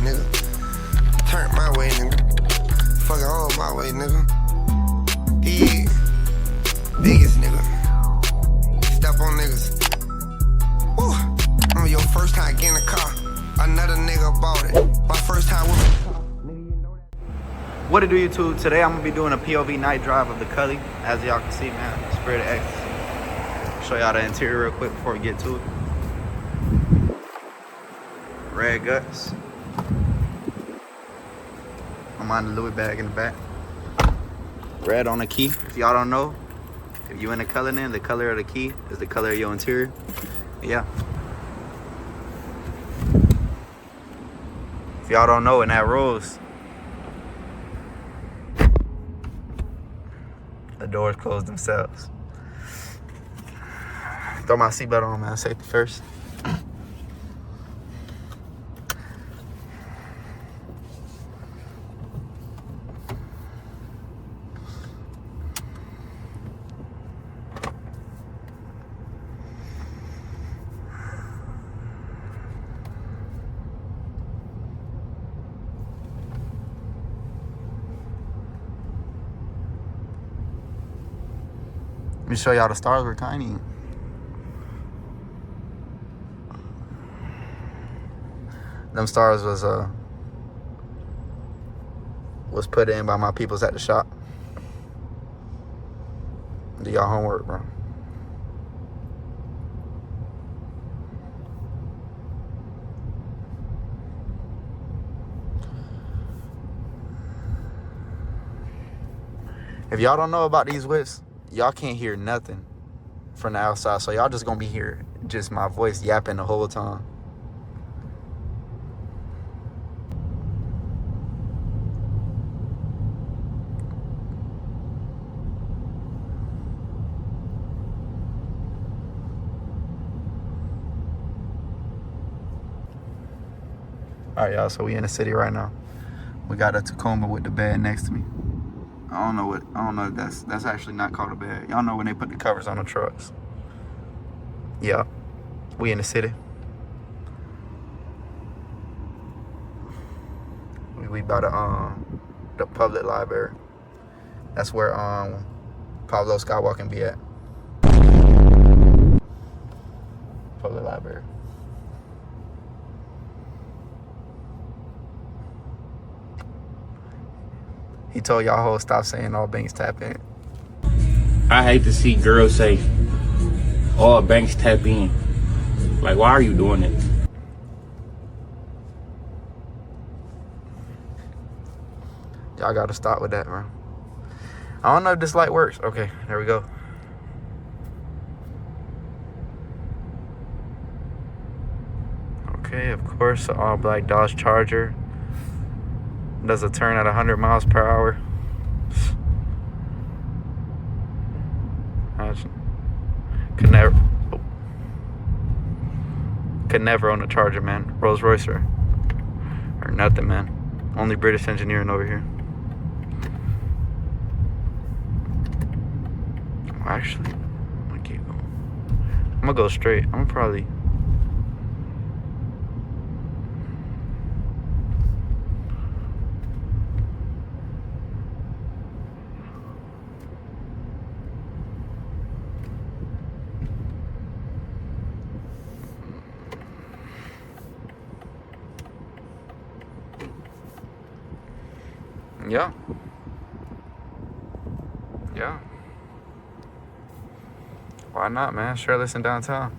nigga. Turn my way, nigga. Fucking all my way, nigga. Yeah. Biggest nigga. Step on niggas. Woo. I'm your first time getting a car. Another nigga bought it. My first time with. What it do, YouTube? Today I'm gonna be doing a POV night drive of the Cullinan. As y'all can see, man, Spirit X. Show y'all the interior real quick before we get to it. Red guts. I'm on the Louis bag in the back. Red on the key. If y'all don't know, if you in the Cullinan, the color of the key is the color of your interior. Yeah. If y'all don't know, in that Rolls, the doors close themselves. Throw my seatbelt on, man. Safety first. Let me show y'all the stars were tiny. Them stars was put in by my peoples at the shop. Do y'all homework, bro. If y'all don't know about these whips, y'all can't hear nothing from the outside, so y'all just gonna be hearing just my voice yapping the whole time. All right, y'all, so we in the city right now. We got a Tacoma with the bed next to me. I don't know if that's actually not called a bed. Y'all know when they put the covers on the trucks. Yeah, we in the city. We by the public library. That's where Pablo Skywalker be at. Public library. He told y'all hoes stop saying all banks tap in. I hate to see girls say all banks tap in. Like, why are you doing it? Y'all gotta stop with that, bro. I don't know if this light works. Okay, there we go. Okay, of course, the all black Dodge Charger does a turn at 100 miles per hour. Could never own a Charger, man. Rolls-Royce or nothing, man. Only British engineering over here. Actually, I'm gonna keep going. I'm gonna go straight. I'm gonna probably. Yeah. Yeah. Why not, man? Sure, listen downtown.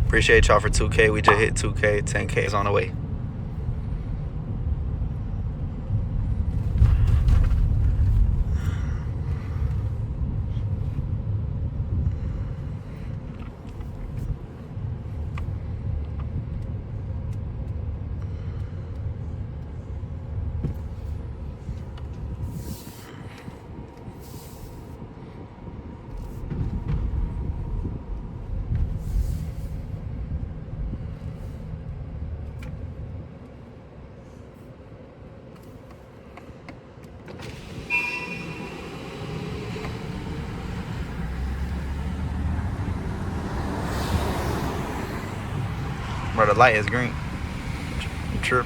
Appreciate y'all for 2K. We just hit 2K. 10K is on the way. Bro, the light is green. You trip.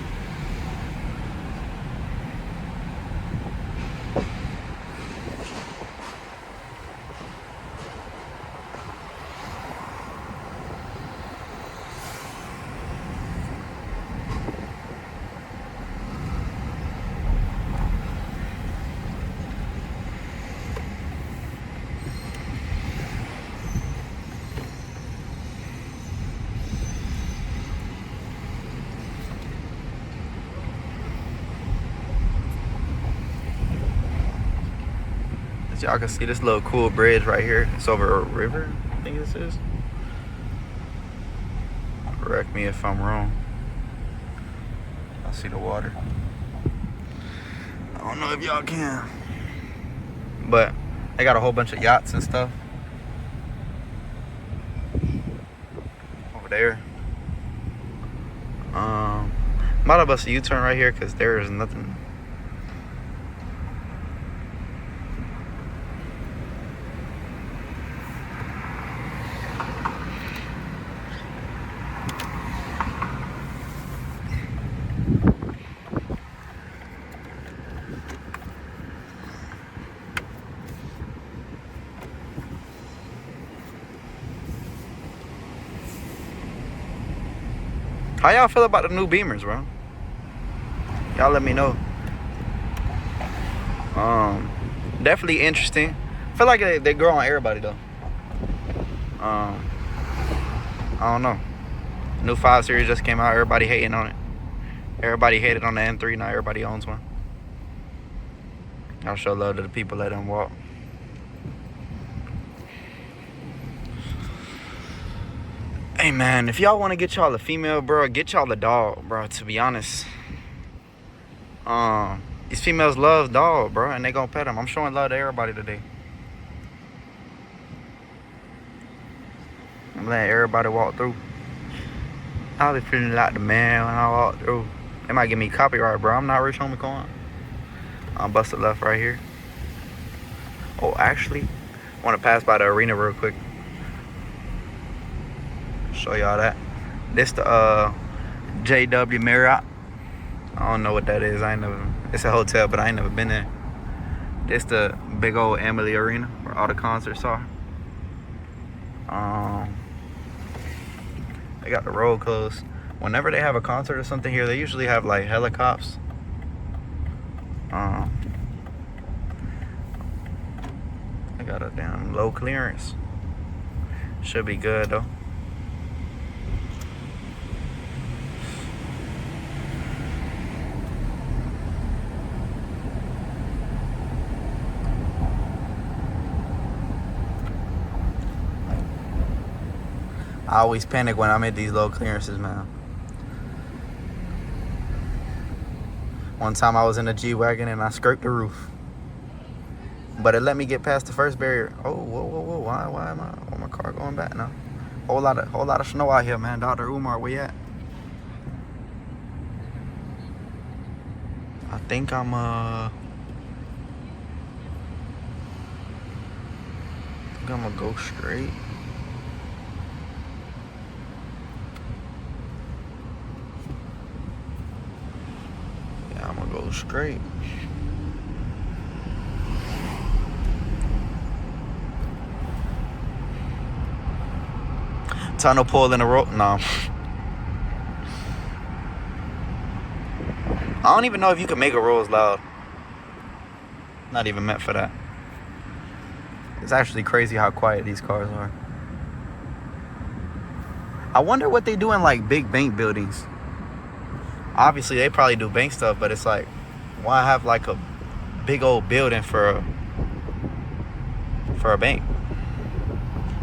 As y'all can see, this little cool bridge right here. It's over a river, I think this is. Correct me if I'm wrong. I see the water. I don't know if y'all can. But they got a whole bunch of yachts and stuff. Over there. I'm about to bust a U-turn right here because there is nothing. How y'all feel about the new Beamers, bro? Y'all let me know. Definitely interesting. I feel like they grow on everybody though. I don't know. New 5 Series just came out. Everybody hating on it. Everybody hated on the N3. Now everybody owns one. I'll show love to the people that them walk. Hey man, if y'all want to get y'all a female, bro, get y'all a dog, bro. To be honest, these females love dog, bro, and they gonna pet them. I'm showing love to everybody today. I'm letting everybody walk through. I'll be feeling like the man when I walk through. They might give me copyright, bro. I'm not Rich Homie Coin. I'm busted left right here. Oh, actually, I want to pass by the arena real quick. Show y'all that. This the JW Marriott. I don't know what that is. I ain't never. It's a hotel, but I ain't never been there. This the big old Emily Arena where all the concerts are. They got the road closed. Whenever they have a concert or something here, they usually have like helicopters. They got a damn low clearance. Should be good though. I always panic when I'm at these low clearances, man. One time I was in a G-Wagon and I scraped the roof. But it let me get past the first barrier. Oh, whoa. Why am my car going back now? Whole lot of snow out here, man. Dr. Umar, where you at? I think I'm gonna go straight. I'm gonna go straight. Tunnel pull in the road. No. I don't even know if you can make a Rolls loud. Not even meant for that. It's actually crazy how quiet these cars are. I wonder what they do in like big bank buildings. Obviously, they probably do bank stuff, but it's like, why have like a big old building for a bank?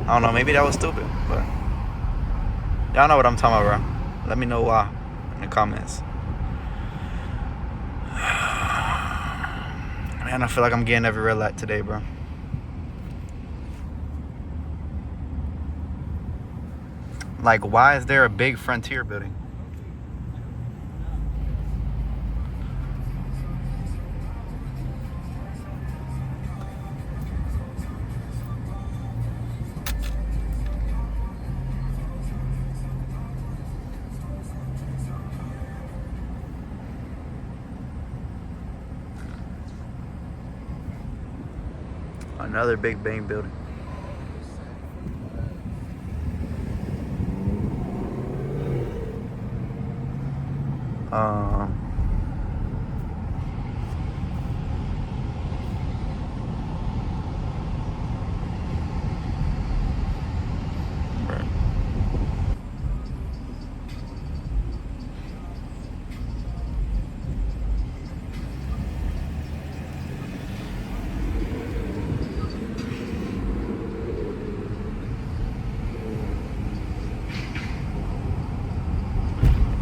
I don't know. Maybe that was stupid, but y'all know what I'm talking about, bro. Let me know why in the comments. Man, I feel like I'm getting every red light today, bro. Like, why is there a big Frontier building? Another big bank building. Um,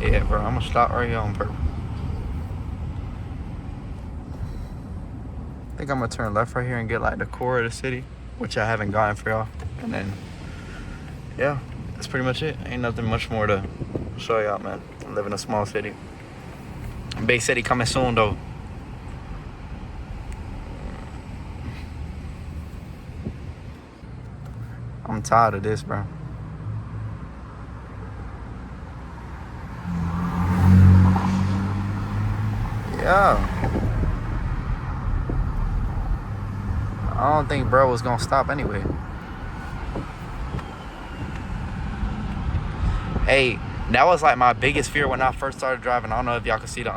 yeah, bro, I'm gonna stop right here on purpose. I think I'm gonna turn left right here and get like the core of the city, which I haven't gotten for y'all. And then, yeah, that's pretty much it. Ain't nothing much more to show y'all, man. I live in a small city. Big city coming soon, though. I'm tired of this, bro. Yeah. I don't think bro was gonna stop anyway. Hey, that was like my biggest fear when I first started driving. I don't know if y'all can see the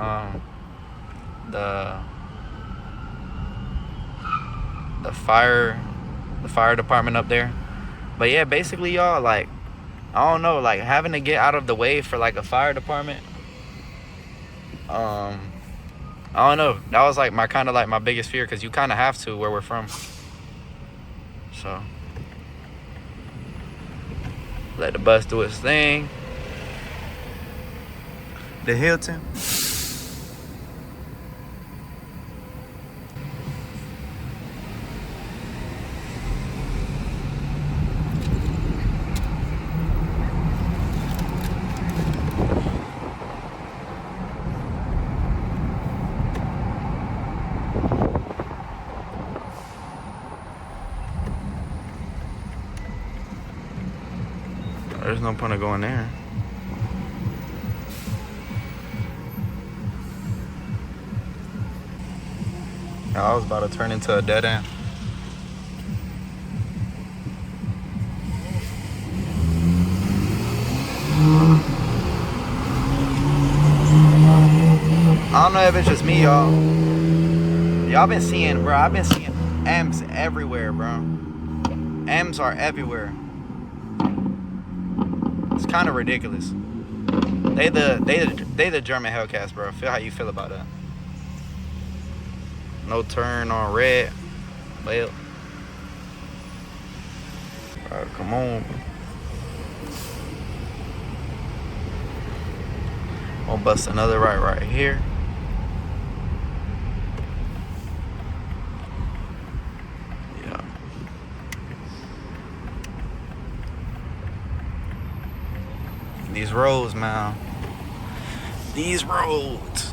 fire department up there. But yeah, basically y'all, like, I don't know, like having to get out of the way for like a fire department. I don't know. That was like my biggest fear, because you kind of have to where we're from. So let the bus do its thing. The Hilton. There's no point of going there. I was about to turn into a dead end. I don't know if it's just me, y'all. Y'all been seeing, bro. I've been seeing M's everywhere, bro. M's are everywhere. It's kind of ridiculous. They the German Hellcats, bro. Feel how you feel about that. No turn on red. Well, come on. Gonna bust another right here. Yeah. These roads, man. These roads.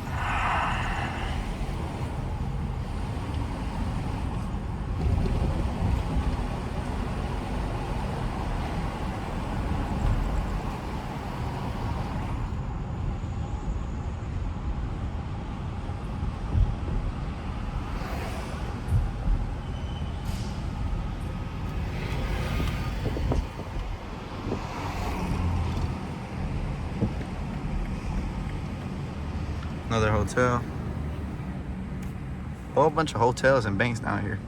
Another hotel. A whole bunch of hotels and banks down here.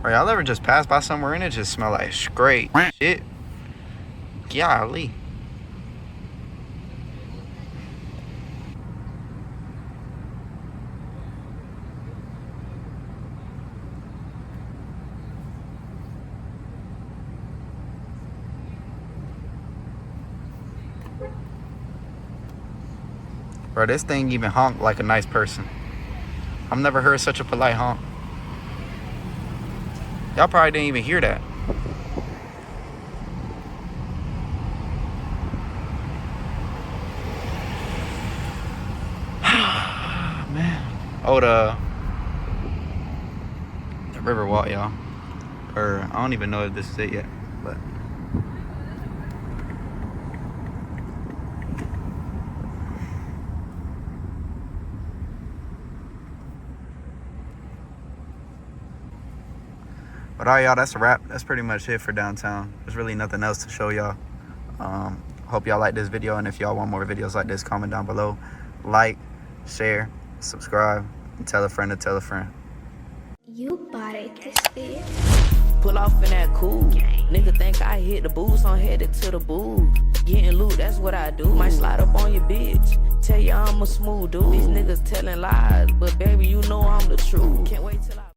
Right, y'all ever just pass by somewhere and it just smell like straight shit? Golly. Bro, this thing even honked like a nice person. I've never heard such a polite honk. Y'all probably didn't even hear that. Man. Oh, the Riverwalk, y'all. Or I don't even know if this is it yet, but. But all right, y'all, that's a wrap. That's pretty much it for downtown. There's really nothing else to show y'all. Hope y'all like this video, and if y'all want more videos like this, comment down below. Like, share, subscribe, and tell a friend to tell a friend. You bought it, this bitch. Pull off in that cool. Nigga think I hit the boost, I'm headed to the booth. Getting loot, that's what I do. Might slide up on your bitch. Tell you I'm a smooth dude. These niggas telling lies, but baby, you know I'm the truth. Can't wait till I